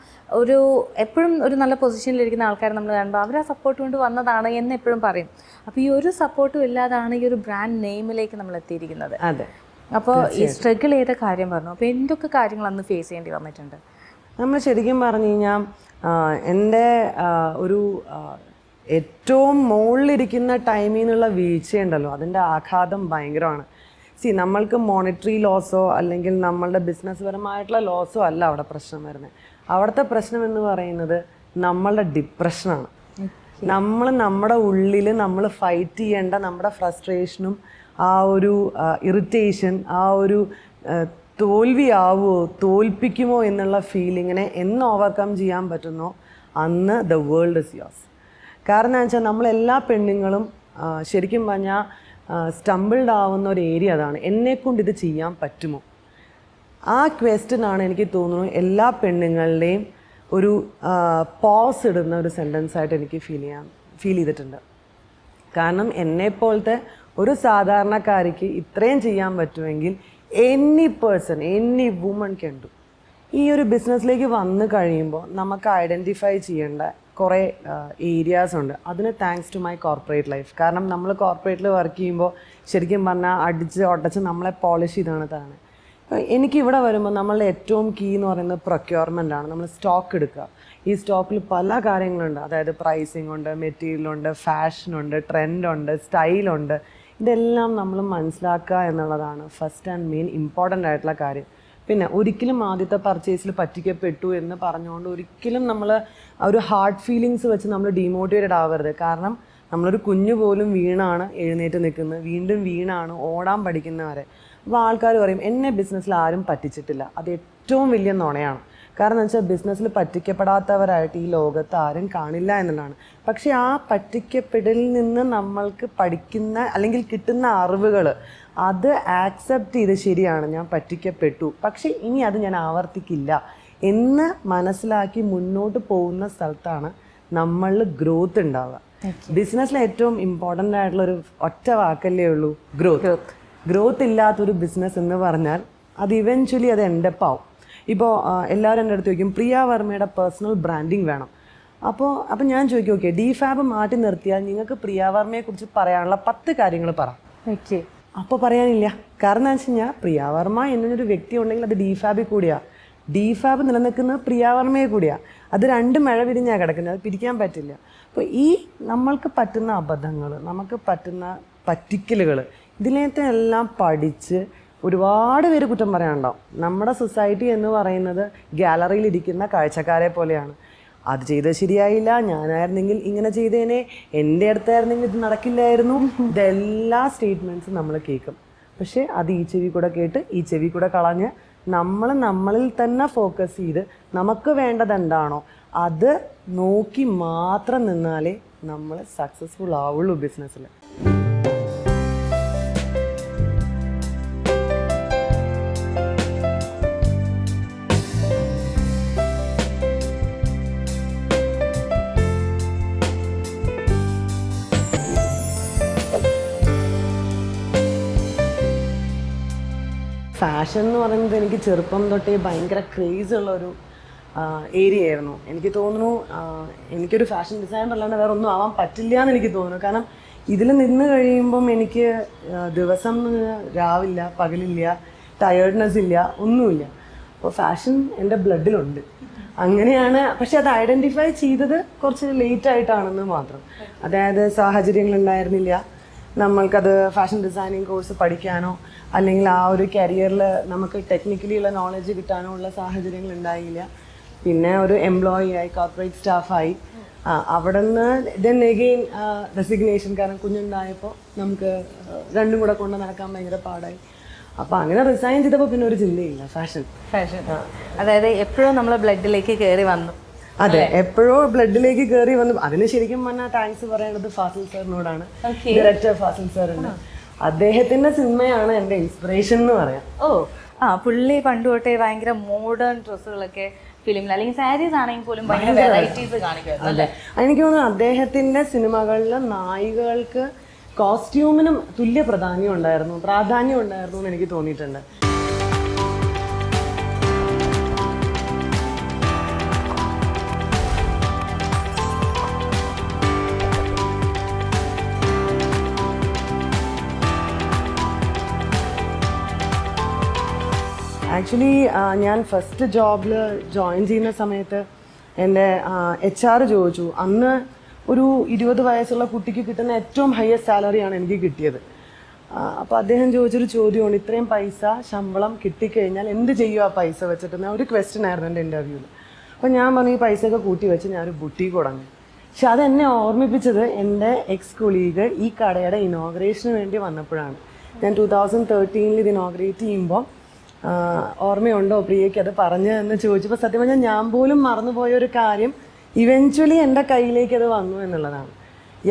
എപ്പോഴും ഒരു നല്ല പൊസിഷനിലിരിക്കുന്ന ആൾക്കാർ നമ്മൾ കാണുമ്പോൾ അവർ ആ സപ്പോർട്ട് കൊണ്ട് വന്നതാണ് എന്ന് എപ്പോഴും പറയും. അപ്പോൾ ഈ ഒരു സപ്പോർട്ടും ഇല്ലാതാണ് ഈ ഒരു ബ്രാൻഡ് നെയിമിലേക്ക് നമ്മൾ എത്തിയിരിക്കുന്നത്. അതെ. അപ്പോൾ ഈ സ്ട്രഗിൾ ചെയ്ത കാര്യം പറഞ്ഞു. അപ്പോൾ എന്തൊക്കെ കാര്യങ്ങൾ അന്ന് ഫേസ് ചെയ്യേണ്ടി വന്നിട്ടുണ്ട്? നമ്മൾ ശരിക്കും പറഞ്ഞു കഴിഞ്ഞാൽ എൻ്റെ ഒരു ഏറ്റവും മുകളിലിരിക്കുന്ന ടൈമിൽ നിന്നുള്ള വീഴ്ചയുണ്ടല്ലോ, അതിൻ്റെ ആഘാതം ഭയങ്കരമാണ്. നമ്മൾക്ക് മോണിറ്ററി ലോസോ അല്ലെങ്കിൽ നമ്മളുടെ ബിസിനസ് പരമായിട്ടുള്ള ലോസോ അല്ല അവിടെ പ്രശ്നം വരുന്നത്. അവിടുത്തെ പ്രശ്നം എന്ന് പറയുന്നത് നമ്മളുടെ ഡിപ്രഷനാണ്. നമ്മുടെ ഉള്ളിൽ നമ്മൾ ഫൈറ്റ് ചെയ്യേണ്ട നമ്മുടെ ഫ്രസ്ട്രേഷനും ആ ഒരു ഇറിറ്റേഷൻ, ആ ഒരു തോൽവിയാവോ തോൽപ്പിക്കുമോ എന്നുള്ള ഫീലിങ്ങിനെ എന്ന് ഓവർകം ചെയ്യാൻ പറ്റുന്നോ അന്ന് ദ വേൾഡ് ഇസ് യോസ്. കാരണം എന്താ വെച്ചാൽ നമ്മളെല്ലാ പെണ്ണുങ്ങളും ശരിക്കും പറഞ്ഞാൽ സ്റ്റംബിൾഡ് ആവുന്ന ഒരു ഏരിയ അതാണ്. എന്നെക്കൊണ്ട് ഇത് ചെയ്യാൻ പറ്റുമോ? ആ ക്വസ്റ്റ്യനാണ് എനിക്ക് തോന്നുന്നു എല്ലാ പെണ്ണുങ്ങളുടെയും ഒരു പോസ് ഇടുന്ന ഒരു സെൻറ്റൻസായിട്ട് എനിക്ക് ഫീൽ ചെയ്തിട്ടുണ്ട്. കാരണം എന്നെപ്പോലത്തെ ഒരു സാധാരണക്കാരിക്ക് ഇത്രയും ചെയ്യാൻ പറ്റുമെങ്കിൽ any person, any woman can do. ഈ ഒരു ബിസിനസ്സിലേക്ക് വന്നു കഴിയുമ്പോൾ നമുക്ക് ഐഡൻറ്റിഫൈ ചെയ്യേണ്ട കുറേ ഏരിയാസ് ഉണ്ട്. അതിന് thanks to my corporate life. കാരണം നമ്മൾ കോർപ്പറേറ്റിൽ വർക്ക് ചെയ്യുമ്പോൾ ശരിക്കും പറഞ്ഞാൽ അടിച്ച് ഒട്ടച്ച് നമ്മളെ പോളിഷ് ചെയ്താണ് തന്നെ. എനിക്കിവിടെ വരുമ്പോൾ നമ്മളുടെ ഏറ്റവും കീ എന്ന് പറയുന്നത് പ്രൊക്യൂർമെൻ്റ് ആണ്. നമ്മൾ സ്റ്റോക്ക് എടുക്കുക. ഈ സ്റ്റോക്കിൽ പല കാര്യങ്ങളുണ്ട്. അതായത് പ്രൈസിംഗ് ഉണ്ട്, മെറ്റീരിയലുണ്ട്, ഫാഷനുണ്ട്, ട്രെൻഡുണ്ട്, സ്റ്റൈലുണ്ട്. ഇതെല്ലാം നമ്മൾ മനസ്സിലാക്കുക എന്നുള്ളതാണ് ഫസ്റ്റ് ആൻഡ് മെയിൻ ഇമ്പോർട്ടൻ്റ് ആയിട്ടുള്ള കാര്യം. പിന്നെ ഒരിക്കലും ആദ്യത്തെ പർച്ചേസിൽ പറ്റിക്കപ്പെട്ടു എന്ന് പറഞ്ഞുകൊണ്ട് ഒരിക്കലും നമ്മൾ ഒരു ഹാർഡ് ഫീലിങ്സ് വെച്ച് നമ്മൾ ഡീമോട്ടിവേറ്റഡ് ആവരുത്. കാരണം നമ്മളൊരു കുഞ്ഞു പോലും വീണാണ് എഴുന്നേറ്റ് നിൽക്കുന്നത്, വീണ്ടും വീണാണ് ഓടാൻ പഠിക്കുന്നവരെ. അപ്പോൾ ആൾക്കാർ പറയും എന്നെ ബിസിനസ്സിൽ ആരും പറ്റിച്ചിട്ടില്ല. അത് ഏറ്റവും വലിയ നുണയാണ്. കാരണം എന്ന് വെച്ചാൽ ബിസിനസ്സിൽ പറ്റിക്കപ്പെടാത്തവരായിട്ട് ഈ ലോകത്ത് ആരും കാണില്ല എന്നുള്ളതാണ്. പക്ഷേ ആ പറ്റിക്കപ്പെടലിൽ നിന്ന് നമ്മൾക്ക് പഠിക്കുന്ന അല്ലെങ്കിൽ കിട്ടുന്ന അറിവുകൾ അത് ആക്സെപ്റ്റ് ചെയ്ത് ശരിയാണ് ഞാൻ പറ്റിക്കപ്പെട്ടു, പക്ഷേ ഇനി അത് ഞാൻ ആവർത്തിക്കില്ല എന്ന് മനസ്സിലാക്കി മുന്നോട്ട് പോകുന്ന സ്ഥലത്താണ് നമ്മളിൽ ഗ്രോത്ത് ഉണ്ടാവുക. ബിസിനസ്സിൽ ഏറ്റവും ഇമ്പോർട്ടൻ്റ് ആയിട്ടുള്ളൊരു ഒറ്റ വാക്കല്ലേ ഉള്ളൂ, ഗ്രോത്ത് ഇല്ലാത്തൊരു ബിസിനസ് എന്ന് പറഞ്ഞാൽ അത് ഇവൻച്വലി അത് എൻഡപ്പാവും. ഇപ്പോൾ എല്ലാവരും എൻ്റെ അടുത്ത് ചോദിക്കും പ്രിയ വർമ്മയുടെ പേഴ്സണൽ ബ്രാൻഡിങ് വേണം. അപ്പോൾ ഞാൻ ചോദിക്കും ഓക്കെ DFAB മാറ്റി നിർത്തിയാൽ നിങ്ങൾക്ക് പ്രിയ വർമ്മയെക്കുറിച്ച് പറയാനുള്ള 10 കാര്യങ്ങൾ പറ. ഓക്കെ, അപ്പോൾ പറയാനില്ല. കാരണം എന്താ വെച്ച് കഴിഞ്ഞാൽ പ്രിയ വർമ്മ എന്നൊരു വ്യക്തി ഉണ്ടെങ്കിൽ അത് DFAB കൂടിയാണ്. DFAB നിലനിൽക്കുന്നത് പ്രിയ വർമ്മയെ കൂടിയാണ്. അത് രണ്ടും മഴ വിരിഞ്ഞാണ് കിടക്കുന്നത്, അത് പിരിക്കാൻ പറ്റില്ല. അപ്പോൾ ഈ നമ്മൾക്ക് പറ്റുന്ന അബദ്ധങ്ങൾ, നമുക്ക് പറ്റുന്ന പറ്റിക്കലുകൾ, ഇതിനകത്തെ എല്ലാം പഠിച്ച് ഒരുപാട് പേര് കുറ്റം പറയാനുണ്ടാവും. നമ്മുടെ സൊസൈറ്റി എന്ന് പറയുന്നത് ഗാലറിയിലിരിക്കുന്ന കാഴ്ചക്കാരെ പോലെയാണ്. അത് ചെയ്തത് ശരിയായില്ല, ഞാനായിരുന്നെങ്കിൽ ഇങ്ങനെ ചെയ്തേനെ, എൻ്റെ അടുത്തായിരുന്നെങ്കിൽ ഇത് നടക്കില്ലായിരുന്നു. ഇതെല്ലാ സ്റ്റേറ്റ്മെൻറ്റ്സും നമ്മൾ കേൾക്കും. പക്ഷേ അത് ഈ ചെവി കൂടെ കേട്ട് ഈ ചെവി കൂടെ കളഞ്ഞ് നമ്മളിൽ തന്നെ ഫോക്കസ് ചെയ്ത് നമുക്ക് വേണ്ടത് എന്താണോ അത് നോക്കി മാത്രം നിന്നാലേ നമ്മൾ സക്സസ്ഫുൾ ആവുള്ളൂ ബിസിനസ്സിൽ. ഫാഷൻ എന്ന് പറയുന്നത് എനിക്ക് ചെറുപ്പം തൊട്ടേ ഭയങ്കര ക്രേസ് ഉള്ളൊരു ഏരിയ ആയിരുന്നു. എനിക്ക് തോന്നുന്നു എനിക്കൊരു ഫാഷൻ ഡിസൈനർ അല്ലാണ്ട് വേറെ ഒന്നും ആവാൻ പറ്റില്ല എന്ന് എനിക്ക് തോന്നുന്നു. കാരണം ഇതിൽ നിന്ന് കഴിയുമ്പം എനിക്ക് ദിവസം രാവില്ല, പകലില്ല, ടയേർഡ്നെസ് ഇല്ല, ഒന്നുമില്ല. അപ്പോൾ ഫാഷൻ എൻ്റെ ബ്ലഡിലുണ്ട്. അങ്ങനെയാണ്. പക്ഷെ അത് ഐഡൻറ്റിഫൈ ചെയ്തത് കുറച്ച് ലേറ്റ് ആയിട്ടാണെന്ന് മാത്രം. അതായത് സാഹചര്യങ്ങളുണ്ടായിരുന്നില്ല. നമ്മൾക്കത് ഫാഷൻ ഡിസൈനിങ് കോഴ്സ് പഠിക്കാനോ അല്ലെങ്കിൽ ആ ഒരു കരിയറിൽ നമുക്ക് ടെക്നിക്കലി ഉള്ള നോളജ് കിട്ടാനോ ഉള്ള സാഹചര്യങ്ങൾ ഉണ്ടായില്ല. പിന്നെ ഒരു എംപ്ലോയി ആയി, കോർപ്പറേറ്റ് സ്റ്റാഫായി. അവിടെ നിന്ന് ദെൻ എഗെയിൻ റെസിഗ്നേഷൻ, കാരണം കുഞ്ഞുണ്ടായപ്പോൾ നമുക്ക് രണ്ടും കൂടെ കൊണ്ട് നടക്കാൻ ഭയങ്കര പാടായി. അപ്പോൾ അങ്ങനെ റിസൈൻ ചെയ്തപ്പോൾ പിന്നെ ഒരു ചിന്തയില്ല ഫാഷൻ. അതായത് എപ്പോഴും നമ്മളെ ബ്ലഡിലേക്ക് കയറി വന്നു. അതെ, എപ്പോഴോ ബ്ലഡിലേക്ക് കയറി വന്നു. അതിന് ശരിക്കും പറഞ്ഞാൽ താങ്ക്സ് പറയേണ്ടത് ഫാസിൽ സാറിനോടാണ്. ഡയറക്ടർ ഫാസിൽ സാറുണ്ട്. അദ്ദേഹത്തിന്റെ സിനിമയാണ് എൻ്റെ ഇൻസ്പിറേഷൻ എന്ന് പറയാം. പുള്ളി പണ്ട് തൊട്ടേ ഭയങ്കര മോഡേൺ ഡ്രസ്സുകളൊക്കെ ഫിലിമിൽ അല്ലെങ്കിൽ സാരീസ് ആണെങ്കിൽ പോലും ഭയങ്കര വെറൈറ്റീസ് കാണിക്കുമായിരുന്നു അല്ലേ? എനിക്ക് തോന്നുന്നു അദ്ദേഹത്തിന്റെ സിനിമകളിൽ നായികകൾക്ക് കോസ്റ്റ്യൂമിനും തുല്യ പ്രാധാന്യം ഉണ്ടായിരുന്നു എന്ന് എനിക്ക് തോന്നിയിട്ടുണ്ട്. ആക്ച്വലി ഞാൻ ഫസ്റ്റ് ജോബിൽ ജോയിൻ ചെയ്യുന്ന സമയത്ത് എൻ്റെ HR ചോദിച്ചു, അന്ന് ഒരു 20 വയസ്സുള്ള കുട്ടിക്ക് കിട്ടുന്ന ഏറ്റവും ഹയസ്റ്റ് സാലറിയാണ് എനിക്ക് കിട്ടിയത്. അപ്പോൾ അദ്ദേഹം ചോദിച്ചൊരു ചോദ്യമാണ്, ഇത്രയും പൈസ ശമ്പളം കിട്ടിക്കഴിഞ്ഞാൽ എന്ത് ചെയ്യും ആ പൈസ വെച്ചിട്ട്? ഒരു ക്വസ്റ്റ്യൻ ആയിരുന്നു എൻ്റെ ഇൻ്റർവ്യൂവിൽ. അപ്പോൾ ഞാൻ പറഞ്ഞു, ഈ പൈസയൊക്കെ കൂട്ടി വെച്ച് ഞാനൊരു ബുട്ടീക്ക് തുടങ്ങി. പക്ഷെ അതെന്നെ ഓർമ്മിപ്പിച്ചത് എൻ്റെ എക്സ് കൊളീഗ് ഈ കടയുടെ ഇനോഗ്രേഷന് വേണ്ടി വന്നപ്പോഴാണ്. ഞാൻ 2013 ഇത് ഇനോഗ്രേറ്റ് ചെയ്യുമ്പോൾ ഓർമ്മയുണ്ടോ പ്രിയയ്ക്ക് അത് പറഞ്ഞതെന്ന് ചോദിച്ചപ്പോൾ സത്യം പറഞ്ഞാൽ ഞാൻ പോലും മറന്നുപോയൊരു കാര്യം ഇവൻച്വലി എൻ്റെ കയ്യിലേക്ക് അത് വന്നു എന്നുള്ളതാണ്.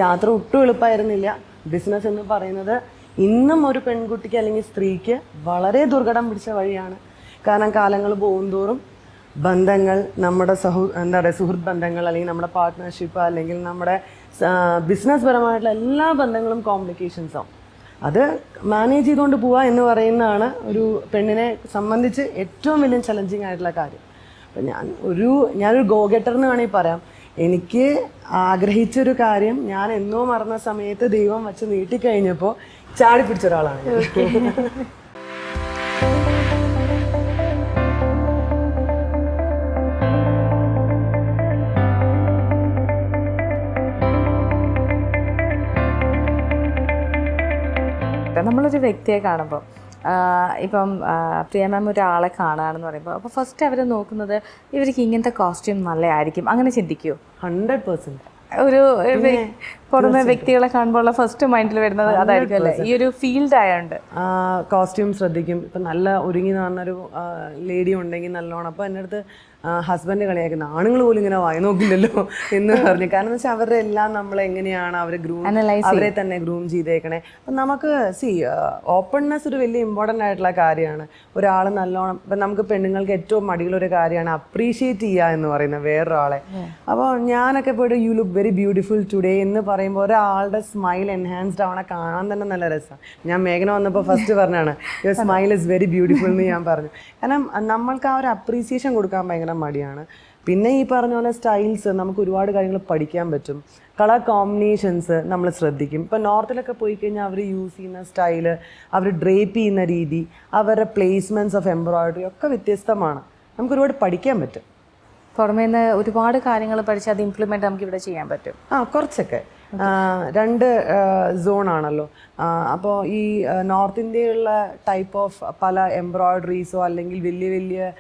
യാത്ര ഒട്ടും എളുപ്പമായിരുന്നില്ല. ബിസിനസ് എന്ന് പറയുന്നത് ഇന്നും ഒരു പെൺകുട്ടിക്ക് അല്ലെങ്കിൽ സ്ത്രീക്ക് വളരെ ദുർഘടം പിടിച്ച വഴിയാണ്. കാരണം കാലങ്ങൾ പോകുന്തോറും ബന്ധങ്ങൾ, നമ്മുടെ സുഹൃത്ത് ബന്ധങ്ങൾ അല്ലെങ്കിൽ നമ്മുടെ പാർട്ട്ണർഷിപ്പ് അല്ലെങ്കിൽ നമ്മുടെ ബിസിനസ് പരമായിട്ടുള്ള എല്ലാ ബന്ധങ്ങളും കോംപ്ലിക്കേഷൻസ് ആവും. അത് മാനേജ് ചെയ്തുകൊണ്ട് പോവുക എന്ന് പറയുന്നതാണ് ഒരു പെണ്ണിനെ സംബന്ധിച്ച് ഏറ്റവും വലിയ ചലഞ്ചിങ് ആയിട്ടുള്ള കാര്യം. അപ്പം ഞാനൊരു ഗോ ഗെറ്റർ എന്ന് വേണമെങ്കിൽ പറയാം. എനിക്ക് ആഗ്രഹിച്ചൊരു കാര്യം ഞാൻ എന്നോ മറന്ന സമയത്ത് ദൈവം വച്ച് നീട്ടിക്കഴിഞ്ഞപ്പോൾ ചാടി പിടിച്ച ഒരാളാണ്. നമ്മളൊരു വ്യക്തിയെ കാണുമ്പോൾ ഇപ്പം പ്രിയ മാം ഒരാളെ കാണുകയാണെന്ന് പറയുമ്പോൾ അപ്പോൾ ഫസ്റ്റ് അവർ നോക്കുന്നത് ഇവർക്ക് ഇങ്ങനത്തെ കോസ്റ്റ്യൂം നല്ലതായിരിക്കും, അങ്ങനെ ചിന്തിക്കുമോ? 100%. ഒരു പുറമെ വ്യക്തികളെ കാണുമ്പോൾ ഫസ്റ്റ് മൈൻഡിൽ വരുന്നത് അതായിരിക്കും അല്ലേ? ഈ ഒരു ഫീൽഡ് ആയതുകൊണ്ട് കോസ്റ്റ്യൂം ശ്രദ്ധിക്കും. ഇപ്പം നല്ല ഒരുങ്ങി നടന്നൊരു ലേഡി ഉണ്ടെങ്കിൽ നല്ലോണം. അപ്പോൾ എൻ്റെ അടുത്ത് ഹസ്ബൻഡ് കളിയാക്കുന്ന ആണുങ്ങൾ പോലും ഇങ്ങനെ വായി നോക്കില്ലല്ലോ എന്ന് പറഞ്ഞു. കാരണം എന്ന് വെച്ചാൽ അവരുടെ എല്ലാം നമ്മളെങ്ങനെയാണ് അവരെ തന്നെ ഗ്രൂം ചെയ്തേക്കണേ. അപ്പം നമുക്ക് ഓപ്പൺനെസ് ഒരു വലിയ ഇമ്പോർട്ടൻ്റ് ആയിട്ടുള്ള കാര്യമാണ്. ഒരാൾ നല്ലോണം ഇപ്പം നമുക്ക് പെണ്ണുങ്ങൾക്ക് ഏറ്റവും മടിയുള്ളൊരു കാര്യമാണ് അപ്രീഷിയേറ്റ് ചെയ്യുക എന്ന് പറയുന്നത് വേറൊരാളെ. അപ്പോൾ ഞാനൊക്കെ പോയിട്ട് you look very beautiful today എന്ന് പറയുമ്പോൾ ഒരാളുടെ സ്മൈൽ എൻഹാൻസ്ഡ് ആവണ കാണാൻ തന്നെ നല്ല രസമാണ്. ഞാൻ മേഘന വന്നപ്പോൾ ഫസ്റ്റ് പറഞ്ഞാണ് your smile is very beautiful എന്ന് ഞാൻ പറഞ്ഞു. കാരണം നമ്മൾക്ക് ആ ഒരു അപ്രീസിയേഷൻ കൊടുക്കാൻ ഭയങ്കര മടിയാണ്. പിന്നെ ഈ പറഞ്ഞ പോലെ സ്റ്റൈൽസ് നമുക്ക് ഒരുപാട് കാര്യങ്ങൾ പഠിക്കാൻ പറ്റും. കളർ കോമ്പിനേഷൻസ് നമ്മൾ ശ്രദ്ധിക്കും. ഇപ്പോൾ നോർത്തിലൊക്കെ പോയി കഴിഞ്ഞാൽ അവർ യൂസ് ചെയ്യുന്ന സ്റ്റൈല്, അവർ ഡ്രേപ്പ് ചെയ്യുന്ന രീതി, അവരുടെ പ്ലേസ്മെൻറ്റ്സ് ഓഫ് എംബ്രോയിഡറി ഒക്കെ വ്യത്യസ്തമാണ്. നമുക്ക് ഒരുപാട് പഠിക്കാൻ പറ്റും. പുറമേ നിന്ന് ഒരുപാട് കാര്യങ്ങൾ പഠിച്ച് അത് ഇംപ്ലിമെൻറ്റ് നമുക്ക് ഇവിടെ ചെയ്യാൻ പറ്റും. കുറച്ചൊക്കെ 2 സോണാണല്ലോ. അപ്പോൾ ഈ നോർത്ത് ഇന്ത്യയിലുള്ള ടൈപ്പ് ഓഫ് പല എംബ്രോയിഡറീസോ അല്ലെങ്കിൽ വലിയ വലിയ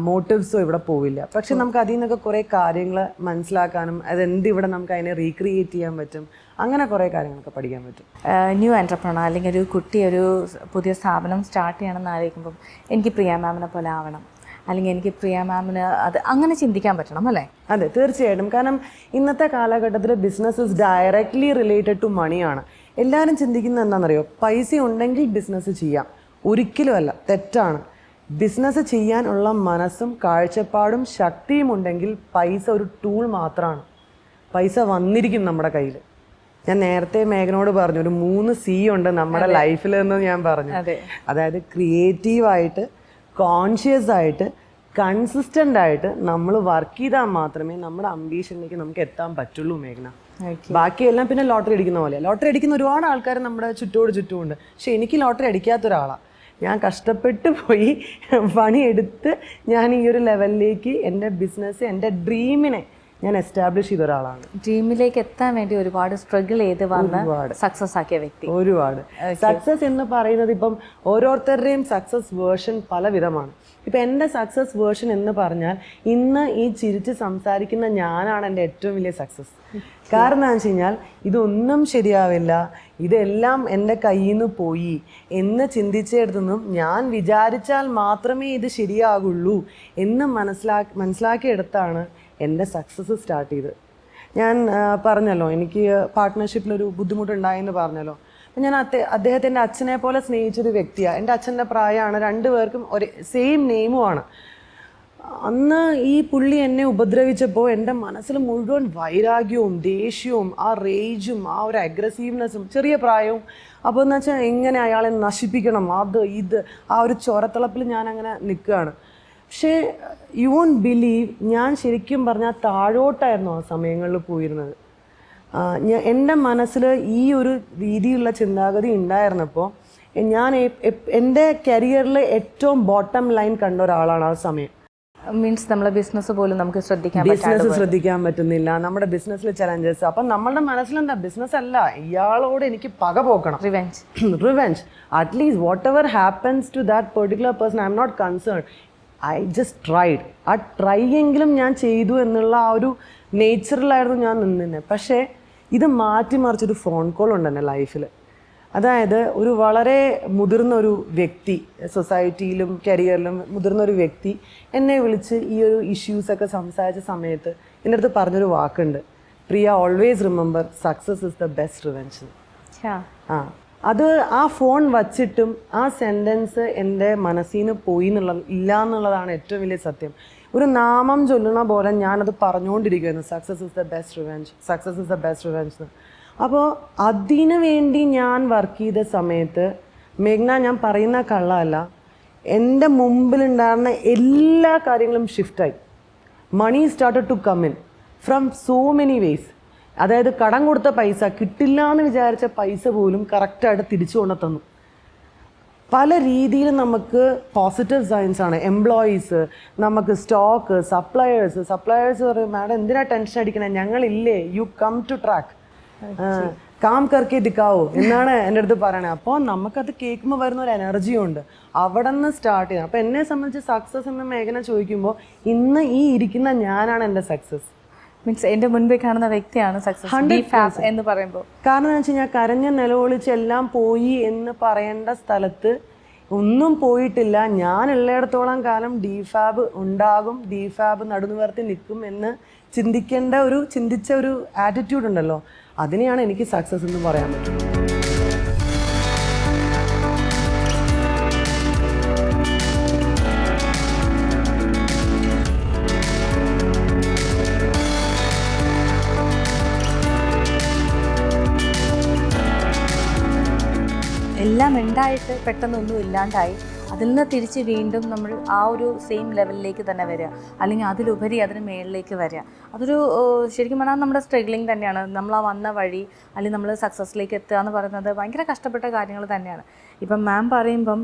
മോട്ടീവ്സോ ഇവിടെ പോവില്ല. പക്ഷെ നമുക്ക് അതിൽ നിന്നൊക്കെ കുറേ കാര്യങ്ങൾ മനസ്സിലാക്കാനും അതെന്ത് ഇവിടെ നമുക്ക് അതിനെ റീക്രിയേറ്റ് ചെയ്യാൻ പറ്റും, അങ്ങനെ കുറേ കാര്യങ്ങളൊക്കെ പഠിക്കാൻ പറ്റും. ന്യൂ എൻ്റർപ്രണർ അല്ലെങ്കിൽ ഒരു കുട്ടി ഒരു പുതിയ സ്ഥാപനം സ്റ്റാർട്ട് ചെയ്യണമെന്ന് ആലോചിക്കുമ്പം എനിക്ക് പ്രിയ മാമിനെ പോലെ ആവണം, അല്ലെങ്കിൽ എനിക്ക് പ്രിയ മാമിന് അത് അങ്ങനെ ചിന്തിക്കാൻ പറ്റണം അല്ലേ? അതെ, തീർച്ചയായിട്ടും. കാരണം ഇന്നത്തെ കാലഘട്ടത്തിൽ business is directly related to മണിയാണ്. എല്ലാവരും ചിന്തിക്കുന്നത് എന്താണെന്നറിയോ? പൈസ ഉണ്ടെങ്കിൽ ബിസിനസ് ചെയ്യാം. ഒരിക്കലുമല്ല, തെറ്റാണ്. ബിസിനസ് ചെയ്യാനുള്ള മനസ്സും കാഴ്ചപ്പാടും ശക്തിയും ഉണ്ടെങ്കിൽ പൈസ ഒരു ടൂൾ മാത്രമാണ്. പൈസ വന്നിരിക്കും നമ്മുടെ കയ്യിൽ. ഞാൻ നേരത്തെ മേഘനോട് പറഞ്ഞു ഒരു 3 C ഉണ്ട് നമ്മുടെ ലൈഫിൽ എന്ന് ഞാൻ പറഞ്ഞു. അതായത് ക്രിയേറ്റീവായിട്ട്, കോൺഷ്യസ് ആയിട്ട്, കൺസിസ്റ്റൻ്റ് ആയിട്ട് നമ്മൾ വർക്ക് ചെയ്താൽ മാത്രമേ നമ്മുടെ അംബീഷനിലേക്ക് നമുക്ക് എത്താൻ പറ്റുള്ളൂ മേഘന. ബാക്കിയെല്ലാം പിന്നെ ലോട്ടറി അടിക്കുന്ന പോലെ. ലോട്ടറി അടിക്കുന്ന ഒരുപാട് ആൾക്കാർ നമ്മുടെ ചുറ്റുമുണ്ട്. പക്ഷെ എനിക്ക് ലോട്ടറി അടിക്കാത്ത ഒരാളാണ്. ഞാൻ കഷ്ടപ്പെട്ട് പോയി പണിയെടുത്ത് ഞാൻ ഈ ഒരു ലെവലിലേക്ക് എൻ്റെ ബിസിനസ്, എൻ്റെ ഡ്രീമിനെ ഞാൻ എസ്റ്റാബ്ലിഷ് ചെയ്ത ഒരാളാണ്. ഡ്രീമിലേക്ക് എത്താൻ വേണ്ടി ഒരുപാട് സ്ട്രഗിൾ ചെയ്ത് വന്ന് സക്സസ് ആക്കിയ വ്യക്തി. ഒരുപാട് സക്സസ് എന്ന് പറയുന്നത് ഇപ്പം ഓരോരുത്തരുടെയും സക്സസ് വേർഷൻ പല വിധമാണ്. ഇപ്പം എൻ്റെ സക്സസ് വേർഷൻ എന്ന് പറഞ്ഞാൽ ഇന്ന് ഈ ചിരിച്ച് സംസാരിക്കുന്ന ഞാനാണ് എൻ്റെ ഏറ്റവും വലിയ സക്സസ്. കാരണം എന്താണെന്ന് വെച്ച് കഴിഞ്ഞാൽ ഇതൊന്നും ശരിയാവില്ല, ഇതെല്ലാം എൻ്റെ കയ്യിൽ നിന്ന് പോയി എന്ന് ചിന്തിച്ചെടുത്തുനിന്നും ഞാൻ വിചാരിച്ചാൽ മാത്രമേ ഇത് ശരിയാകുള്ളൂ എന്ന് മനസ്സിലാക്കിയെടുത്താണ് എൻ്റെ സക്സസ് സ്റ്റാർട്ട് ചെയ്തത്. ഞാൻ പറഞ്ഞല്ലോ എനിക്ക് പാർട്ട്ണർഷിപ്പിലൊരു ബുദ്ധിമുട്ടുണ്ടായെന്ന് പറഞ്ഞല്ലോ. അപ്പം ഞാൻ അദ്ദേഹത്തിൻ്റെ അച്ഛനെ പോലെ സ്നേഹിച്ചൊരു വ്യക്തിയാണ്. എൻ്റെ അച്ഛൻ്റെ പ്രായമാണ്, രണ്ടുപേർക്കും ഒരേ സെയിം നെയിമുമാണ്. അന്ന് ഈ പുള്ളി എന്നെ ഉപദ്രവിച്ചപ്പോൾ എൻ്റെ മനസ്സിൽ മുഴുവൻ വൈരാഗ്യവും ദേഷ്യവും ആ റേജും ആ ഒരു അഗ്രസീവ്നെസ്സും, ചെറിയ പ്രായവും. അപ്പോൾ എന്ന് വെച്ചാൽ എങ്ങനെ അയാളെ നശിപ്പിക്കണം, അത് ഇത് ആ ഒരു ചൊരത്തിളപ്പിൽ ഞാൻ അങ്ങനെ നിൽക്കുകയാണ്. പക്ഷേ യു വോണ്ട് ബിലീവ്, ഞാൻ ശരിക്കും പറഞ്ഞാൽ താഴോട്ടായിരുന്നു ആ സമയങ്ങളിൽ പോയിരുന്നത്. എൻ്റെ മനസ്സിൽ ഈ ഒരു രീതിയിലുള്ള ചിന്താഗതി ഉണ്ടായിരുന്നപ്പോൾ ഞാൻ എൻ്റെ കരിയറിൽ ഏറ്റവും ബോട്ടം ലൈൻ കണ്ട ഒരാളാണ് ആ സമയം. മീൻസ് നമ്മളെ ബിസിനസ് പോലും നമുക്ക് ശ്രദ്ധിക്കാൻ പറ്റുന്നില്ല, നമ്മുടെ ബിസിനസ്സിൽ ചലഞ്ചസ്. അപ്പം നമ്മളുടെ മനസ്സിലെന്താ, ബിസിനസ് അല്ല, ഇയാളോട് എനിക്ക് പക പോക്കണം, revenge. At least whatever happens to that particular person, I am not concern, I just tried. ആ ട്രൈ എങ്കിലും ഞാൻ ചെയ്തു എന്നുള്ള ആ ഒരു നേച്ചറിലായിരുന്നു ഞാൻ നിന്നിരുന്നത്. പക്ഷേ ഇത് മാറ്റിമറിച്ചൊരു ഫോൺ കോൾ ഉണ്ട് എൻ്റെ ലൈഫിൽ. അതായത് ഒരു വളരെ മുതിർന്നൊരു വ്യക്തി, സൊസൈറ്റിയിലും കരിയറിലും മുതിർന്നൊരു വ്യക്തി എന്നെ വിളിച്ച് ഈ ഒരു ഇഷ്യൂസൊക്കെ സംസാരിച്ച സമയത്ത് എൻ്റെ അടുത്ത് പറഞ്ഞൊരു വാക്കുണ്ട്, Priya, always remember success is the best revenge. അത് ആ ഫോൺ വച്ചിട്ടും ആ സെൻറ്റൻസ് എൻ്റെ മനസ്സിൽ നിന്ന് പോയി ഇല്ല എന്നുള്ളതാണ് ഏറ്റവും വലിയ സത്യം. ഒരു നാമം ചൊല്ലുന്ന പോലെ ഞാനത് പറഞ്ഞുകൊണ്ടിരിക്കുകയായിരുന്നു, success is the best revenge, success is the best revenge എന്ന്. അപ്പോൾ അതിനു വേണ്ടി ഞാൻ വർക്ക് ചെയ്ത സമയത്ത് മേഘ്ന, ഞാൻ പറയുന്ന കള്ളമല്ല, എൻ്റെ മുമ്പിലുണ്ടായിരുന്ന എല്ലാ കാര്യങ്ങളും ഷിഫ്റ്റായി. Money started to come in from so many ways. അതായത് കടം കൊടുത്ത പൈസ, കിട്ടില്ല എന്ന് വിചാരിച്ച പൈസ പോലും കറക്റ്റായിട്ട് തിരിച്ചു കൊണ്ടു തന്നു. പല രീതിയിൽ നമുക്ക് പോസിറ്റീവ് സൈൻസ് ആണ്. എംപ്ലോയീസ്, നമുക്ക് സ്റ്റോക്ക്, സപ്ലയേഴ്സ് പറയും, മാഡം എന്തിനാ ടെൻഷൻ അടിക്കണേ, ഞങ്ങളില്ലേ, യു കം ടു ട്രാക്ക്, കാം കർക്കെ ദിക്കാവോ എന്നാണ് എൻ്റെ അടുത്ത് പറയണത്. അപ്പോൾ നമുക്കത് കേൾക്കുമ്പോൾ വരുന്ന ഒരു എനർജിയും ഉണ്ട്. അവിടെ നിന്ന് സ്റ്റാർട്ട് ചെയ്യാം. അപ്പോൾ എന്നെ സംബന്ധിച്ച് സക്സസ് എന്ന മേഖല ചോദിക്കുമ്പോൾ ഇന്ന് ഈ ഇരിക്കുന്ന ഞാനാണ് എൻ്റെ സക്സസ്. മീൻസ് എൻ്റെ മുൻപേ കാണുന്ന വ്യക്തിയാണ് സക്സസ് എന്ന് പറയുമ്പോൾ. കാരണം എന്ന് വെച്ച് കഴിഞ്ഞാൽ കരഞ്ഞ് നിലവിളിച്ച് എല്ലാം പോയി എന്ന് പറയേണ്ട സ്ഥലത്ത് ഒന്നും പോയിട്ടില്ല. ഞാൻ ഉള്ളിടത്തോളം കാലം ഡിഫാബ് ഉണ്ടാകും, ഡിഫാബ് നടുനിവർത്തി നിൽക്കും എന്ന് ചിന്തിച്ച ഒരു ആറ്റിറ്റ്യൂഡ് ഉണ്ടല്ലോ, അതിനെയാണ് എനിക്ക് സക്സസ് എന്ന് പറയാൻ പറ്റും. എല്ലാം ഉണ്ടായിട്ട് പെട്ടെന്നൊന്നും ഇല്ലാണ്ടായി, അതിൽ നിന്ന് തിരിച്ച് വീണ്ടും നമ്മൾ ആ ഒരു സെയിം ലെവലിലേക്ക് തന്നെ വരിക, അല്ലെങ്കിൽ അതിലുപരി അതിന് മേളിലേക്ക് വരിക. അതൊരു ശരിക്കും പറഞ്ഞാൽ നമ്മുടെ സ്ട്രഗ്ലിങ് തന്നെയാണ്. നമ്മൾ ആ വന്ന വഴി അല്ലെങ്കിൽ നമ്മൾ സക്സസ്സിലേക്ക് എത്തുക എന്ന് പറയുന്നത് ഭയങ്കര കഷ്ടപ്പെട്ട കാര്യങ്ങൾ തന്നെയാണ്. ഇപ്പം മാം പറയുമ്പം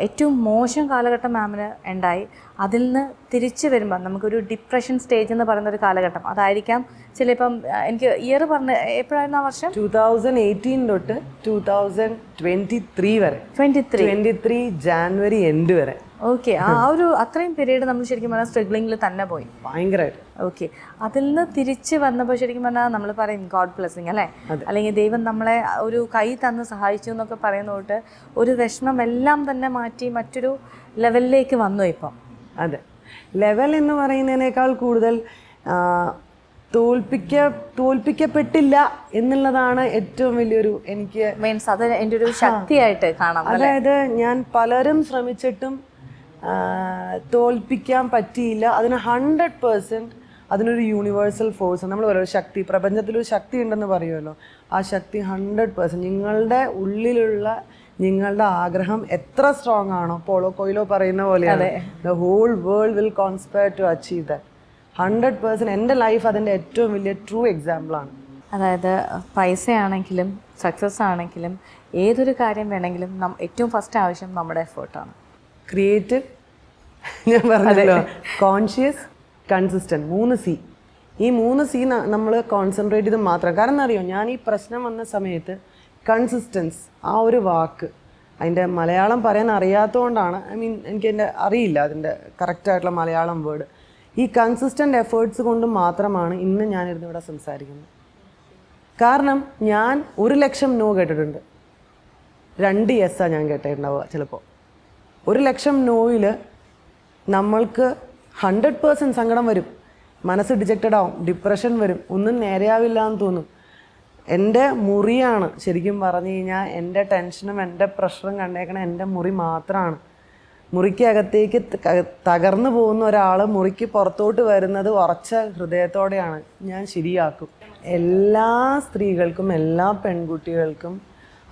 ഏറ്റവും മോശം കാലഘട്ടം മാമിന് ഉണ്ടായി, അതിൽ നിന്ന് തിരിച്ച് വരുമ്പം നമുക്കൊരു ഡിപ്രഷൻ സ്റ്റേജ് എന്ന് പറയുന്നൊരു കാലഘട്ടം അതായിരിക്കാം. ചിലപ്പം എനിക്ക് ഇയർ പറഞ്ഞ് എപ്പോഴായിരുന്നു ആ വർഷം? 2018 തൊട്ട് 2023 വരെ, 23 ജാനുവരി എൻഡ് വരെ. ഓക്കെ, ആ ഒരു അത്രയും പീരീഡ് നമ്മൾ ശരിക്കും പറഞ്ഞാൽ സ്ട്രഗ്ലിങ്ങിൽ തന്നെ പോയി ഭയങ്കരമായിട്ട്. ഓക്കെ, അതിൽ നിന്ന് തിരിച്ച് വന്നപ്പോൾ ശരിക്കും പറഞ്ഞാൽ നമ്മൾ പറയും ഗോഡ് ബ്ലെസ്സിങ് അല്ലേ, അല്ലെങ്കിൽ ദൈവം നമ്മളെ ഒരു കൈ തന്ന് സഹായിച്ചു എന്നൊക്കെ പറയുന്നതുകൊണ്ട് ഒരു വിഷമം എല്ലാം തന്നെ മാറ്റി മറ്റൊരു ലെവലിലേക്ക് വന്നു ഇപ്പം. അതെ, ലെവൽ എന്ന് പറയുന്നതിനേക്കാൾ കൂടുതൽ തോൽപ്പിക്കപ്പെട്ടില്ല എന്നുള്ളതാണ് ഏറ്റവും വലിയൊരു എനിക്ക് മീൻസ് അത് എൻ്റെ ഒരു ശക്തിയായിട്ട് കാണാം. അതായത് ഞാൻ പലരും ശ്രമിച്ചിട്ടും തോൽപ്പിക്കാൻ പറ്റിയില്ല. അതിന് 100% അതിനൊരു യൂണിവേഴ്സൽ ഫോഴ്സ്, നമ്മൾ പറയുമല്ലോ ശക്തി, പ്രപഞ്ചത്തിലൊരു ശക്തി ഉണ്ടെന്ന് പറയുമല്ലോ, ആ ശക്തി 100% നിങ്ങളുടെ ഉള്ളിലുള്ള നിങ്ങളുടെ ആഗ്രഹം എത്ര സ്ട്രോങ് ആണോ, പോളോ കൊയിലോ പറയുന്ന പോലെയാണ്, the whole world will conspire to achieve that. 100% എൻ്റെ ലൈഫ് അതിൻ്റെ ഏറ്റവും വലിയ ട്രൂ എക്സാമ്പിളാണ്. അതായത് പൈസയാണെങ്കിലും സക്സസ് ആണെങ്കിലും ഏതൊരു കാര്യം വേണമെങ്കിലും ഏറ്റവും ഫസ്റ്റ് ആവശ്യം നമ്മുടെ എഫേർട്ടാണ്. ക്രിയേറ്റീവ്, ഞാൻ പറഞ്ഞല്ലോ, കോൺഷ്യസ്, കൺസിസ്റ്റൻറ്റ്, 3 C. ഈ 3 സി നമ്മൾ കോൺസെൻട്രേറ്റ് ചെയ്ത് മാത്രം. കാരണം എന്താ അറിയോ, ഞാൻ ഈ പ്രശ്നം വന്ന സമയത്ത് കൺസിസ്റ്റൻസ് ആ ഒരു വാക്ക്, അതിൻ്റെ മലയാളം പറയാൻ അറിയാത്തതുകൊണ്ടാണ്, എനിക്ക് എൻ്റെ അറിയില്ല അതിൻ്റെ കറക്റ്റായിട്ടുള്ള മലയാളം വേർഡ്. ഈ കൺസിസ്റ്റൻ്റ് എഫേർട്സ് കൊണ്ട് മാത്രമാണ് ഇന്ന് ഞാനിരുന്ന് ഇവിടെ സംസാരിക്കുന്നത്. കാരണം ഞാൻ 1,00,000 നോ കേട്ടിട്ടുണ്ട്, 2 യെസ്സാണ് ഞാൻ കേട്ടിട്ടുണ്ടാവുക ചിലപ്പോൾ. 1,00,000 നോയിൽ നമ്മൾക്ക് 100% സങ്കടം വരും, മനസ്സ് ഡിജക്റ്റഡ് ആവും, ഡിപ്രഷൻ വരും, ഒന്നും നേരെയാവില്ല എന്ന് തോന്നും. എൻ്റെ മുറിയാണ് ശരിക്കും പറഞ്ഞു കഴിഞ്ഞാൽ, എൻ്റെ ടെൻഷനും എൻ്റെ പ്രഷറും കണ്ടേക്കണ എൻ്റെ മുറി മാത്രമാണ്. മുറിക്കകത്തേക്ക് തകർന്നു പോകുന്ന ഒരാൾ മുറിക്ക് പുറത്തോട്ട് വരുന്നത് ഉറച്ച ഹൃദയത്തോടെയാണ്. ഞാൻ ശരിയാക്കും. എല്ലാ സ്ത്രീകൾക്കും എല്ലാ പെൺകുട്ടികൾക്കും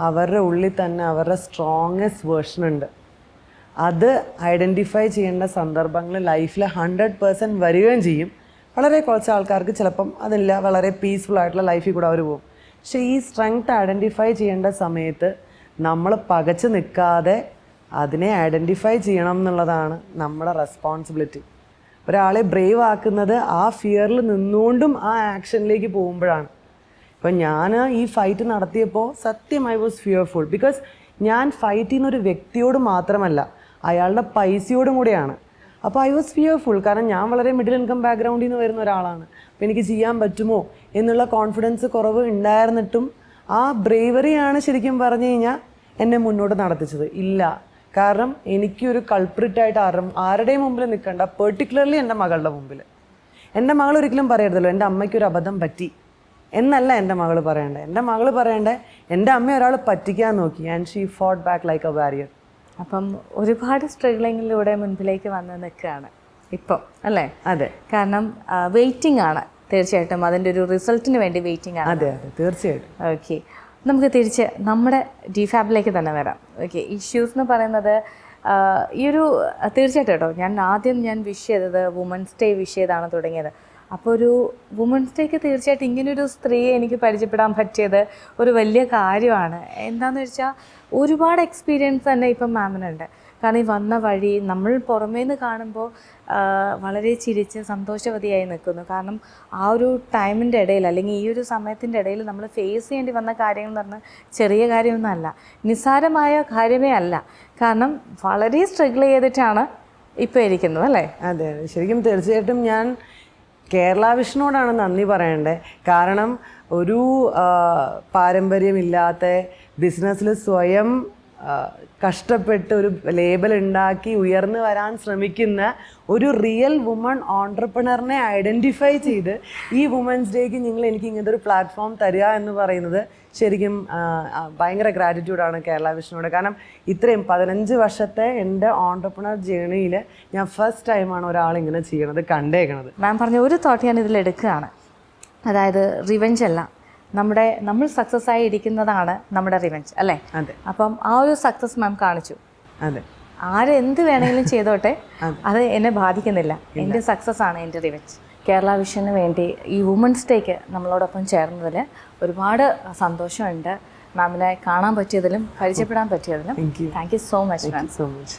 അവരുടെ ഉള്ളിൽ തന്നെ അവരുടെ സ്ട്രോങ്ങസ്റ്റ് വേർഷൻ ഉണ്ട്. അത് ഐഡൻറ്റിഫൈ ചെയ്യേണ്ട സന്ദർഭങ്ങൾ ലൈഫിൽ 100% വരികയും ചെയ്യും. വളരെ കുറച്ച് ആൾക്കാർക്ക് ചിലപ്പം അതില്ല, വളരെ പീസ്ഫുൾ ആയിട്ടുള്ള ലൈഫിൽ കൂടെ അവർ പോകും. പക്ഷേ ഈ സ്ട്രെങ്ത് ഐഡൻറ്റിഫൈ ചെയ്യേണ്ട സമയത്ത് നമ്മൾ പകച്ച് നിൽക്കാതെ അതിനെ ഐഡൻറ്റിഫൈ ചെയ്യണം എന്നുള്ളതാണ് നമ്മുടെ റെസ്പോൺസിബിലിറ്റി. ഒരാളെ ബ്രേവ് ആക്കുന്നത് ആ ഫിയറിൽ നിന്നുകൊണ്ടും ആ ആക്ഷനിലേക്ക് പോകുമ്പോഴാണ്. ഇപ്പം ഞാൻ ഈ ഫൈറ്റ് നടത്തിയപ്പോൾ സത്യം ഐ വാസ് ഫിയർഫുൾ. ബിക്കോസ് ഞാൻ ഫൈറ്റ് ചെയ്യുന്ന ഒരു വ്യക്തിയോട് മാത്രമല്ല, അയാളുടെ പൈസയോടും കൂടെയാണ്. അപ്പോൾ ഐ വാസ് ഫിയർഫുൾ. കാരണം ഞാൻ വളരെ മിഡിൽ ഇൻകം ബാക്ക്ഗ്രൗണ്ടിൽ നിന്ന് വരുന്ന ഒരാളാണ്. അപ്പോൾ എനിക്ക് ചെയ്യാൻ പറ്റുമോ എന്നുള്ള കോൺഫിഡൻസ് കുറവ് ഉണ്ടായിരുന്നിട്ടും ആ ബ്രേവറിയാണ് ശരിക്കും പറഞ്ഞു കഴിഞ്ഞാൽ എന്നെ മുന്നോട്ട് നടത്തിച്ചത്. ഇല്ല, കാരണം എനിക്കൊരു കൾപ്രിറ്റായിട്ട് ആരുടെയും മുമ്പിൽ നിൽക്കണ്ട, പെർട്ടിക്കുലർലി എൻ്റെ മകളുടെ മുമ്പിൽ. എൻ്റെ മകൾ ഒരിക്കലും പറയരുതല്ലോ എൻ്റെ അമ്മയ്ക്കൊരു അബദ്ധം പറ്റി എന്നല്ല എൻ്റെ മകൾ പറയേണ്ടത്. എൻ്റെ മകൾ പറയേണ്ടത് എൻ്റെ അമ്മ ഒരാൾ പറ്റിക്കാൻ നോക്കി, and she fought back like a warrior. അപ്പം ഒരുപാട് സ്ട്രഗിളിങ്ങിലൂടെ മുൻപിലേക്ക് വന്ന് നിൽക്കുകയാണ് ഇപ്പം, അല്ലേ? അതെ. കാരണം വെയിറ്റിംഗ് ആണ് തീർച്ചയായിട്ടും, അതിൻ്റെ ഒരു റിസൾട്ടിന് വേണ്ടി വെയിറ്റിംഗ് ആണ്. അതെ അതെ, തീർച്ചയായിട്ടും. ഓക്കെ, നമുക്ക് തിരിച്ച് നമ്മുടെ ഡിഫാബിലേക്ക് തന്നെ വരാം. ഓക്കെ, ഇഷ്യൂസ് എന്ന് പറയുന്നത് ഈ ഒരു തീർച്ചയായിട്ടും കേട്ടോ, ഞാൻ വിഷ് ചെയ്തത് വുമൻസ് ഡേ വിഷ് ചെയ്താണ് തുടങ്ങിയത്. അപ്പോൾ ഒരു വുമൻസ് ഡേക്ക് തീർച്ചയായിട്ടും ഇങ്ങനൊരു സ്ത്രീയെ എനിക്ക് പരിചയപ്പെടാൻ പറ്റിയത് ഒരു വലിയ കാര്യമാണ്. എന്താണെന്ന് വെച്ചാൽ ഒരുപാട് എക്സ്പീരിയൻസ് തന്നെ ഇപ്പം മാമിനുണ്ട്. കാരണം ഈ വന്ന വഴി നമ്മൾ പുറമേ നിന്ന് കാണുമ്പോൾ വളരെ ചിരിച്ച് സന്തോഷവതിയായി നിൽക്കുന്നു. കാരണം ആ ഒരു ടൈമിൻ്റെ ഇടയിൽ, അല്ലെങ്കിൽ ഈ ഒരു സമയത്തിൻ്റെ ഇടയിൽ നമ്മൾ ഫേസ് ചെയ്യേണ്ടി വന്ന കാര്യങ്ങൾ എന്ന് പറഞ്ഞാൽ ചെറിയ കാര്യമൊന്നുമല്ല, നിസ്സാരമായ കാര്യമേ അല്ല. കാരണം വളരെ സ്ട്രഗിൾ ചെയ്തിട്ടാണ് ഇപ്പോൾ ഇരിക്കുന്നത്, അല്ലേ? അതെ അതെ, ശരിക്കും തീർച്ചയായിട്ടും ഞാൻ കേരള വിഷനോടാണ് നന്ദി പറയേണ്ടത്. കാരണം ഒരു പാരമ്പര്യമില്ലാത്ത ബിസിനസ്സിൽ സ്വയം കഷ്ടപ്പെട്ട് ഒരു ലേബൽ ഉണ്ടാക്കി ഉയർന്നു വരാൻ ശ്രമിക്കുന്ന ഒരു റിയൽ വുമൺ ഓൺട്രപ്രണറിനെ ഐഡൻറ്റിഫൈ ചെയ്ത് ഈ വുമൻസ് ഡേക്ക് നിങ്ങൾ എനിക്ക് ഇങ്ങനത്തെ ഒരു പ്ലാറ്റ്ഫോം തരിക എന്ന് പറയുന്നത് ശരിക്കും ഭയങ്കര ഗ്രാറ്റിറ്റ്യൂഡാണ് കേരള വിഷനോട്. കാരണം ഇത്രയും 15 വർഷത്തെ എൻ്റെ ഓൺട്രപ്രണർ ജേണിയിൽ ഞാൻ ഫസ്റ്റ് ടൈമാണ് ഒരാളിങ്ങനെ ചെയ്യണത് കണ്ടേക്കണത്. മാം പറഞ്ഞ ഒരു തോട്ട് ഞാൻ ഇതിലെടുക്കുകയാണ്. അതായത് റിവെഞ്ച് അല്ല, നമ്മൾ സക്സസ് ആയി ഇരിക്കുന്നതാണ് നമ്മുടെ റിവെഞ്ച്, അല്ലേ? അതെ. അപ്പം ആ ഒരു സക്സസ് മാം കാണിച്ചു. അതെ. ആരെന്ത് വേണമെങ്കിലും ചെയ്തോട്ടെ, അത് എന്നെ ബാധിക്കുന്നില്ല. എൻ്റെ സക്സസ് ആണ് എൻ്റെ റിവെഞ്ച്. കേരള വിഷന് വേണ്ടി ഈ വുമൻസ് ഡേക്ക് നമ്മളോടൊപ്പം ചേർന്നതിൽ ഒരുപാട് സന്തോഷമുണ്ട്. മാമിനെ കാണാൻ പറ്റിയതിലും പരിചയപ്പെടാൻ പറ്റിയതിലും thank you so much ma'am. So much.